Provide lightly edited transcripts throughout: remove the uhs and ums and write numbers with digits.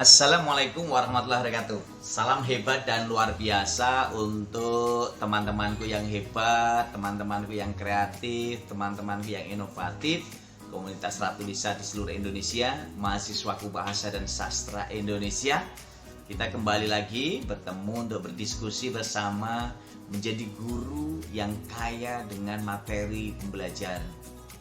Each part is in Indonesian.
Assalamualaikum warahmatullahi wabarakatuh. Salam hebat dan luar biasa untuk teman-temanku yang hebat, teman-temanku yang kreatif, teman-temanku yang inovatif, komunitas Ratu Lisa di seluruh Indonesia, mahasiswaku bahasa dan sastra Indonesia. Kita kembali lagi bertemu untuk berdiskusi bersama menjadi guru yang kaya dengan materi pembelajaran.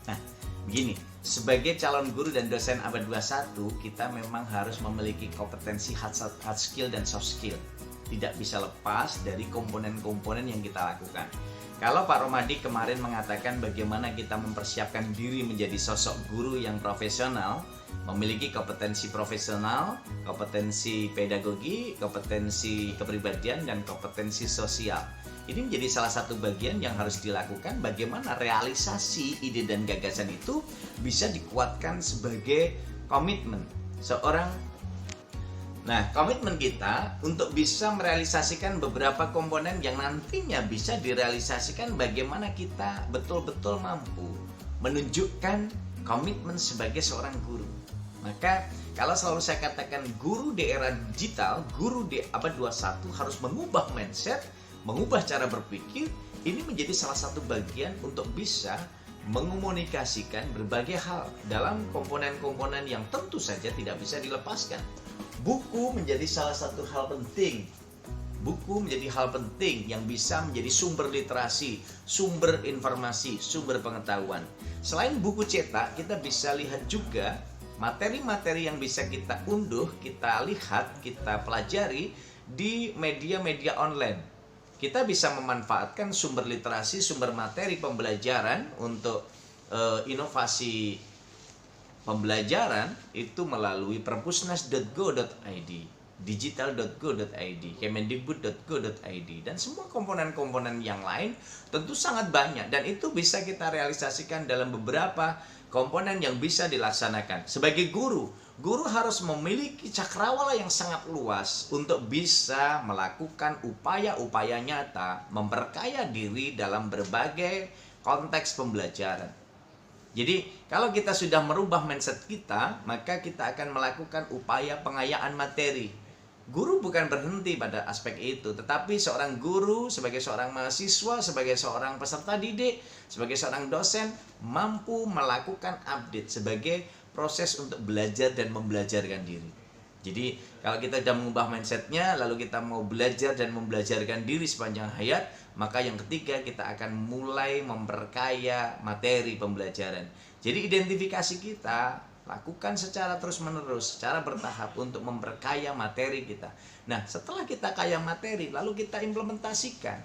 Nah, begini, sebagai calon guru dan dosen abad 21, kita memang harus memiliki kompetensi hard skill dan soft skill. Tidak bisa lepas dari komponen-komponen yang kita lakukan. Kalau Pak Romadi kemarin mengatakan bagaimana kita mempersiapkan diri menjadi sosok guru yang profesional, memiliki kompetensi profesional, kompetensi pedagogi, kompetensi kepribadian, dan kompetensi sosial. Ini menjadi salah satu bagian yang harus dilakukan bagaimana realisasi ide dan gagasan itu bisa dikuatkan sebagai komitmen seorang. Nah, komitmen kita untuk bisa merealisasikan beberapa komponen yang nantinya bisa direalisasikan bagaimana kita betul-betul mampu menunjukkan komitmen sebagai seorang guru. Maka kalau selalu saya katakan guru di era digital, guru di abad 21 harus mengubah mindset, mengubah cara berpikir. Ini menjadi salah satu bagian untuk bisa mengomunikasikan berbagai hal dalam komponen-komponen yang tentu saja tidak bisa dilepaskan. Buku menjadi salah satu hal penting. Buku menjadi hal penting yang bisa menjadi sumber literasi, sumber informasi, sumber pengetahuan. Selain buku cetak, kita bisa lihat juga materi-materi yang bisa kita unduh, kita lihat, kita pelajari di media-media online. Kita bisa memanfaatkan sumber literasi, sumber materi pembelajaran untuk inovasi pembelajaran itu melalui perpusnas.go.id, digital.go.id, kemendikbud.go.id, dan semua komponen-komponen yang lain tentu sangat banyak, dan itu bisa kita realisasikan dalam beberapa komponen yang bisa dilaksanakan. Sebagai guru harus memiliki cakrawala yang sangat luas untuk bisa melakukan upaya-upaya nyata, memperkaya diri dalam berbagai konteks pembelajaran. Jadi, kalau kita sudah merubah mindset kita, maka kita akan melakukan upaya pengayaan materi. Guru bukan berhenti pada aspek itu, tetapi seorang guru sebagai seorang mahasiswa, sebagai seorang peserta didik, sebagai seorang dosen mampu melakukan update sebagai proses untuk belajar dan membelajarkan diri. Jadi kalau kita sudah mengubah mindsetnya, lalu kita mau belajar dan membelajarkan diri sepanjang hayat, maka yang ketiga kita akan mulai memperkaya materi pembelajaran. Jadi identifikasi kita lakukan secara terus-menerus, secara bertahap untuk memperkaya materi kita. Nah, setelah kita kaya materi, lalu kita implementasikan.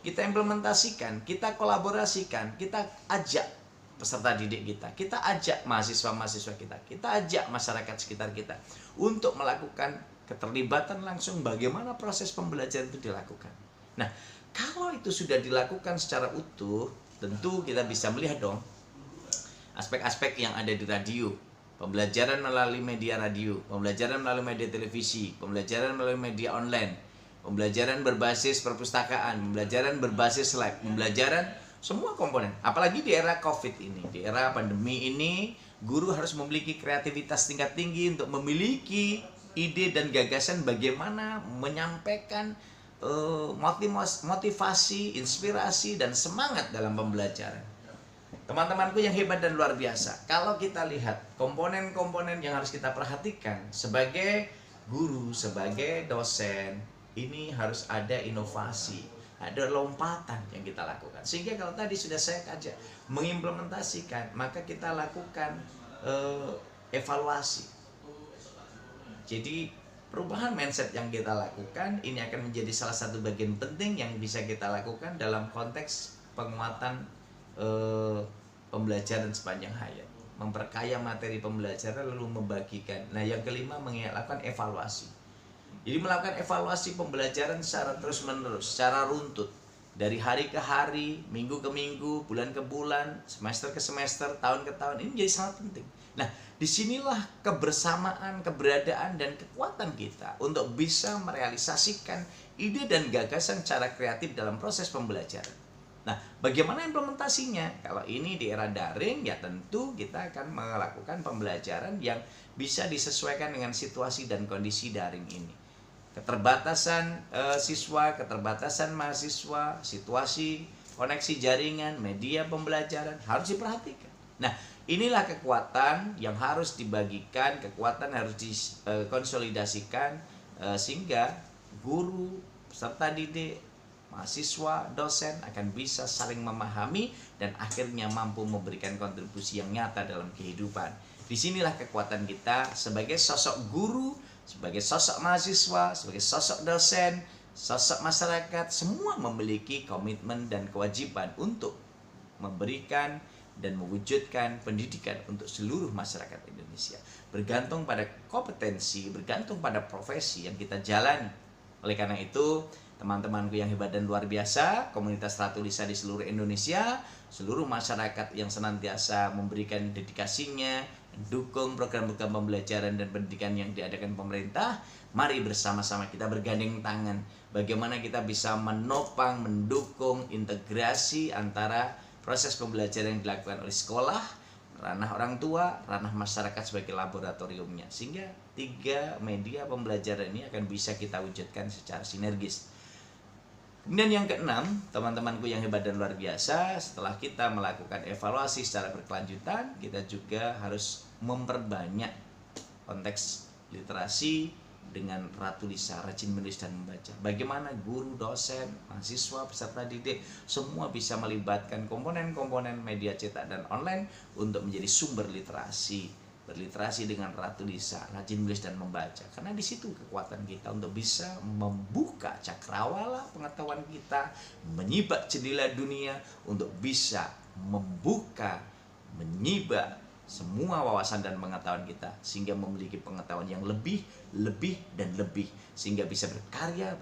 Kita kolaborasikan, kita ajak peserta didik kita ajak mahasiswa-mahasiswa kita ajak masyarakat sekitar kita untuk melakukan keterlibatan langsung bagaimana proses pembelajaran itu dilakukan. Nah, kalau itu sudah dilakukan secara utuh, tentu kita bisa melihat dong aspek-aspek yang ada di radio. Pembelajaran melalui media radio, pembelajaran melalui media televisi, pembelajaran melalui media online, pembelajaran berbasis perpustakaan, pembelajaran berbasis lab, pembelajaran semua komponen. Apalagi di era COVID ini, di era pandemi ini, guru harus memiliki kreativitas tingkat tinggi untuk memiliki ide dan gagasan bagaimana menyampaikan motivasi, inspirasi, dan semangat dalam pembelajaran. Teman-temanku yang hebat dan luar biasa, kalau kita lihat komponen-komponen yang harus kita perhatikan sebagai guru, sebagai dosen, ini harus ada inovasi, ada lompatan yang kita lakukan. Sehingga kalau tadi sudah saya ajak mengimplementasikan, maka kita lakukan evaluasi. Jadi perubahan mindset yang kita lakukan ini akan menjadi salah satu bagian penting yang bisa kita lakukan dalam konteks penguatan pembelajaran sepanjang hayat, memperkaya materi pembelajaran lalu membagikan. Nah, yang kelima melakukan evaluasi. Jadi melakukan evaluasi pembelajaran secara terus-menerus, secara runtut, dari hari ke hari, minggu ke minggu, bulan ke bulan, semester ke semester, tahun ke tahun. Ini menjadi sangat penting. Nah, disinilah kebersamaan, keberadaan, dan kekuatan kita untuk bisa merealisasikan ide dan gagasan secara kreatif dalam proses pembelajaran. Nah, bagaimana implementasinya? Kalau ini di era daring, ya tentu kita akan melakukan pembelajaran yang bisa disesuaikan dengan situasi dan kondisi daring ini. Keterbatasan siswa, keterbatasan mahasiswa, situasi, koneksi jaringan, media pembelajaran harus diperhatikan. Nah, inilah kekuatan yang harus dibagikan, kekuatan harus dikonsolidasikan sehingga guru, peserta didik, mahasiswa, dosen akan bisa saling memahami dan akhirnya mampu memberikan kontribusi yang nyata dalam kehidupan. Disinilah kekuatan kita sebagai sosok guru, sebagai sosok mahasiswa, sebagai sosok dosen, sosok masyarakat, semua memiliki komitmen dan kewajiban untuk memberikan dan mewujudkan pendidikan untuk seluruh masyarakat Indonesia. Bergantung pada kompetensi, bergantung pada profesi yang kita jalani. Oleh karena itu, teman-temanku yang hebat dan luar biasa, komunitas Ratu Lisa di seluruh Indonesia, seluruh masyarakat yang senantiasa memberikan dedikasinya, mendukung program-program pembelajaran dan pendidikan yang diadakan pemerintah, mari bersama-sama kita bergandeng tangan bagaimana kita bisa menopang, mendukung integrasi antara proses pembelajaran yang dilakukan oleh sekolah, ranah orang tua, ranah masyarakat sebagai laboratoriumnya, sehingga 3 media pembelajaran ini akan bisa kita wujudkan secara sinergis. Kemudian yang keenam, teman-temanku yang hebat dan luar biasa, setelah kita melakukan evaluasi secara berkelanjutan, kita juga harus memperbanyak konteks literasi dengan Ratu Lisa, rajin menulis dan membaca. Bagaimana guru, dosen, mahasiswa, peserta didik, semua bisa melibatkan komponen-komponen media cetak dan online untuk menjadi sumber literasi. Berliterasi dengan Ratu Lisa, rajin menulis dan membaca. Karena di situ kekuatan kita untuk bisa membuka cakrawala pengetahuan kita, menyibak jendela dunia untuk bisa membuka, menyibak semua wawasan dan pengetahuan kita sehingga memiliki pengetahuan yang lebih dan lebih, sehingga bisa berkarya,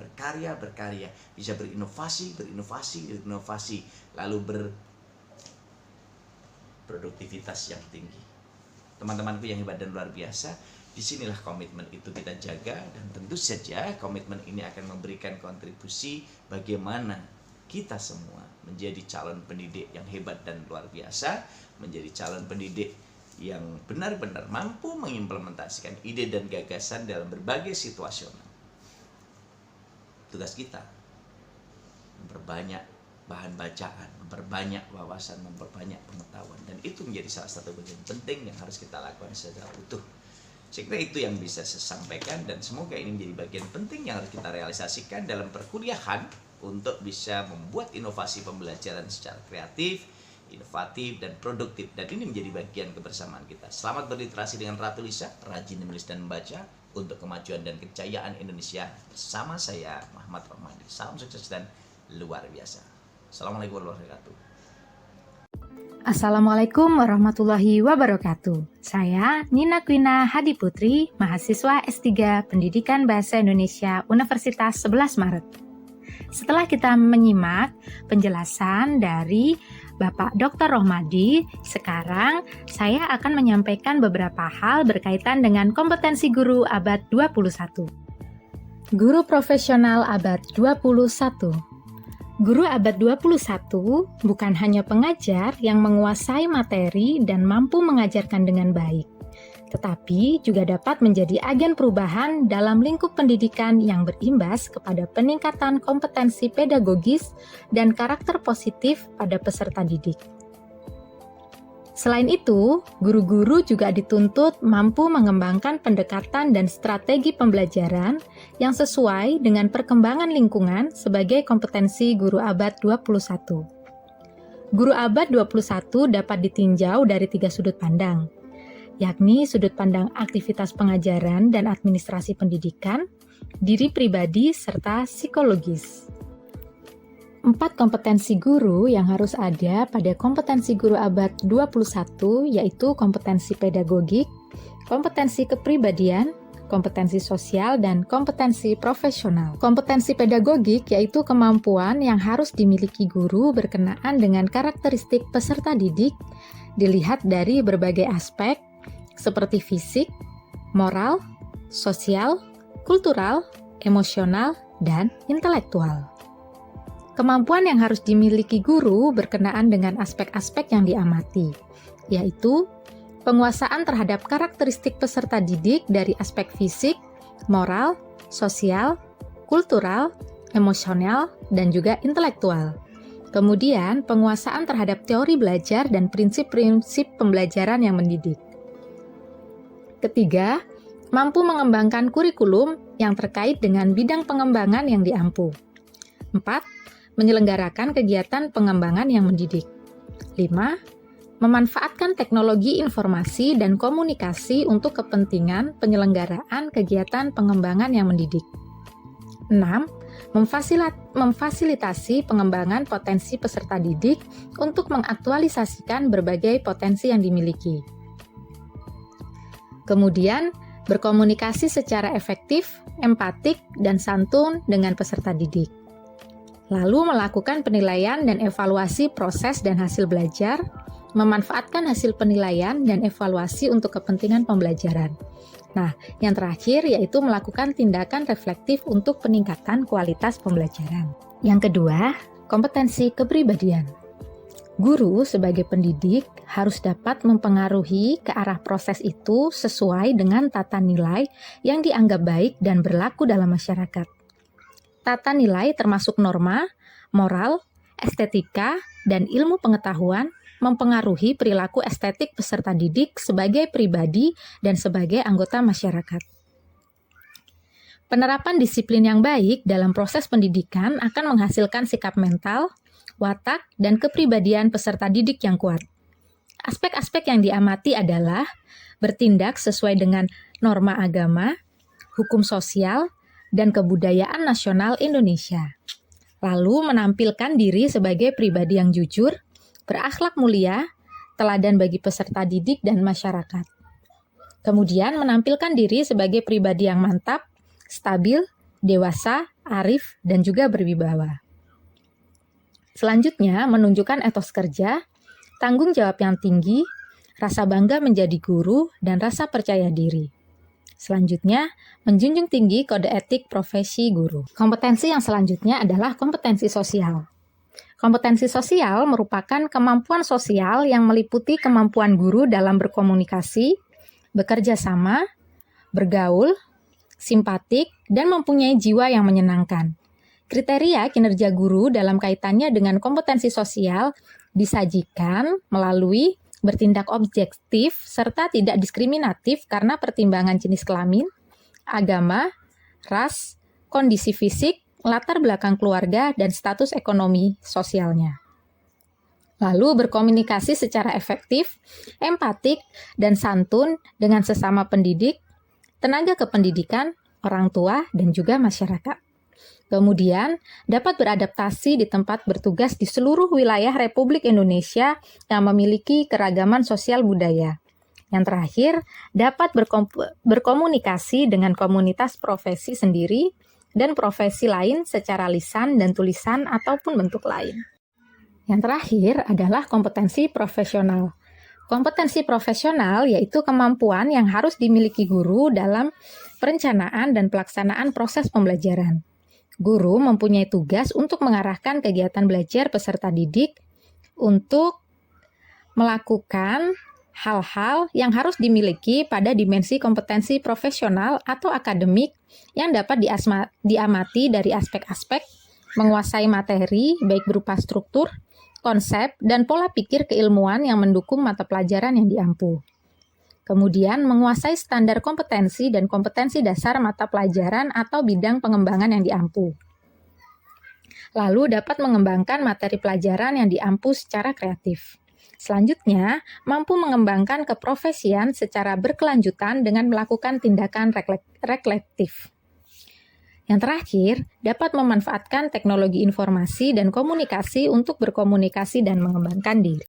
bisa berinovasi, lalu berproduktivitas yang tinggi. Teman-temanku yang hebat dan luar biasa, disinilah komitmen itu kita jaga, dan tentu saja komitmen ini akan memberikan kontribusi bagaimana kita semua menjadi calon pendidik yang hebat dan luar biasa, menjadi calon pendidik yang benar-benar mampu mengimplementasikan ide dan gagasan dalam berbagai situasional. Tugas kita memperbanyak bahan bacaan, memperbanyak wawasan, memperbanyak pengetahuan, dan itu menjadi salah satu bagian penting yang harus kita lakukan secara utuh. Saya kira itu yang bisa saya sampaikan, dan semoga ini menjadi bagian penting yang harus kita realisasikan dalam perkuliahan untuk bisa membuat inovasi pembelajaran secara kreatif, inovatif, dan produktif, dan ini menjadi bagian kebersamaan kita. Selamat berliterasi dengan Ratu Lisa, rajin menulis dan membaca untuk kemajuan dan kejayaan Indonesia. Bersama saya Muhammad Rahmadi. Salam sukses dan luar biasa. Assalamualaikum warahmatullahi wabarakatuh. Assalamualaikum warahmatullahi wabarakatuh. Saya Nina Kwina Hadi Putri, mahasiswa S3 Pendidikan Bahasa Indonesia Universitas 11 Maret. Setelah kita menyimak penjelasan dari Bapak Dr. Rohmadi, sekarang saya akan menyampaikan beberapa hal berkaitan dengan kompetensi guru abad 21. Guru profesional abad 21. Guru abad 21 bukan hanya pengajar yang menguasai materi dan mampu mengajarkan dengan baik, tetapi juga dapat menjadi agen perubahan dalam lingkup pendidikan yang berimbas kepada peningkatan kompetensi pedagogis dan karakter positif pada peserta didik. Selain itu, guru-guru juga dituntut mampu mengembangkan pendekatan dan strategi pembelajaran yang sesuai dengan perkembangan lingkungan sebagai kompetensi guru abad 21. Guru abad 21 dapat ditinjau dari 3 sudut pandang, yakni sudut pandang aktivitas pengajaran dan administrasi pendidikan, diri pribadi, serta psikologis. 4 kompetensi guru yang harus ada pada kompetensi guru abad 21 yaitu kompetensi pedagogik, kompetensi kepribadian, kompetensi sosial, dan kompetensi profesional. Kompetensi pedagogik yaitu kemampuan yang harus dimiliki guru berkenaan dengan karakteristik peserta didik, dilihat dari berbagai aspek seperti fisik, moral, sosial, kultural, emosional, dan intelektual. Kemampuan yang harus dimiliki guru berkenaan dengan aspek-aspek yang diamati, yaitu penguasaan terhadap karakteristik peserta didik dari aspek fisik, moral, sosial, kultural, emosional, dan juga intelektual. Kemudian, penguasaan terhadap teori belajar dan prinsip-prinsip pembelajaran yang mendidik. Ketiga, mampu mengembangkan kurikulum yang terkait dengan bidang pengembangan yang diampu. 4. Menyelenggarakan kegiatan pengembangan yang mendidik. 5. Memanfaatkan teknologi informasi dan komunikasi untuk kepentingan penyelenggaraan kegiatan pengembangan yang mendidik. 6. Memfasilitasi pengembangan potensi peserta didik untuk mengaktualisasikan berbagai potensi yang dimiliki. Kemudian, berkomunikasi secara efektif, empatik, dan santun dengan peserta didik. Lalu melakukan penilaian dan evaluasi proses dan hasil belajar, memanfaatkan hasil penilaian dan evaluasi untuk kepentingan pembelajaran. Nah, yang terakhir yaitu melakukan tindakan reflektif untuk peningkatan kualitas pembelajaran. Yang kedua, kompetensi kepribadian. Guru sebagai pendidik harus dapat mempengaruhi ke arah proses itu sesuai dengan tata nilai yang dianggap baik dan berlaku dalam masyarakat. Tata nilai termasuk norma, moral, estetika, dan ilmu pengetahuan mempengaruhi perilaku estetik peserta didik sebagai pribadi dan sebagai anggota masyarakat. Penerapan disiplin yang baik dalam proses pendidikan akan menghasilkan sikap mental, watak, dan kepribadian peserta didik yang kuat. Aspek-aspek yang diamati adalah bertindak sesuai dengan norma agama, hukum sosial, dan kebudayaan nasional Indonesia. Lalu menampilkan diri sebagai pribadi yang jujur, berakhlak mulia, teladan bagi peserta didik dan masyarakat. Kemudian menampilkan diri sebagai pribadi yang mantap, stabil, dewasa, arif, dan juga berwibawa. Selanjutnya, menunjukkan etos kerja, tanggung jawab yang tinggi, rasa bangga menjadi guru, dan rasa percaya diri. Selanjutnya, menjunjung tinggi kode etik profesi guru. Kompetensi yang selanjutnya adalah kompetensi sosial. Kompetensi sosial merupakan kemampuan sosial yang meliputi kemampuan guru dalam berkomunikasi, bekerja sama, bergaul, simpatik, dan mempunyai jiwa yang menyenangkan. Kriteria kinerja guru dalam kaitannya dengan kompetensi sosial disajikan melalui bertindak objektif serta tidak diskriminatif karena pertimbangan jenis kelamin, agama, ras, kondisi fisik, latar belakang keluarga, dan status ekonomi sosialnya. Lalu berkomunikasi secara efektif, empatik, dan santun dengan sesama pendidik, tenaga kependidikan, orang tua, dan juga masyarakat. Kemudian, dapat beradaptasi di tempat bertugas di seluruh wilayah Republik Indonesia yang memiliki keragaman sosial budaya. Yang terakhir, dapat berkomunikasi dengan komunitas profesi sendiri dan profesi lain secara lisan dan tulisan ataupun bentuk lain. Yang terakhir adalah kompetensi profesional. Kompetensi profesional yaitu kemampuan yang harus dimiliki guru dalam perencanaan dan pelaksanaan proses pembelajaran. Guru mempunyai tugas untuk mengarahkan kegiatan belajar peserta didik untuk melakukan hal-hal yang harus dimiliki pada dimensi kompetensi profesional atau akademik yang dapat diamati dari aspek-aspek menguasai materi baik berupa struktur, konsep, dan pola pikir keilmuan yang mendukung mata pelajaran yang diampu. Kemudian menguasai standar kompetensi dan kompetensi dasar mata pelajaran atau bidang pengembangan yang diampu. Lalu dapat mengembangkan materi pelajaran yang diampu secara kreatif. Selanjutnya, mampu mengembangkan keprofesian secara berkelanjutan dengan melakukan tindakan reflektif. Yang terakhir, dapat memanfaatkan teknologi informasi dan komunikasi untuk berkomunikasi dan mengembangkan diri.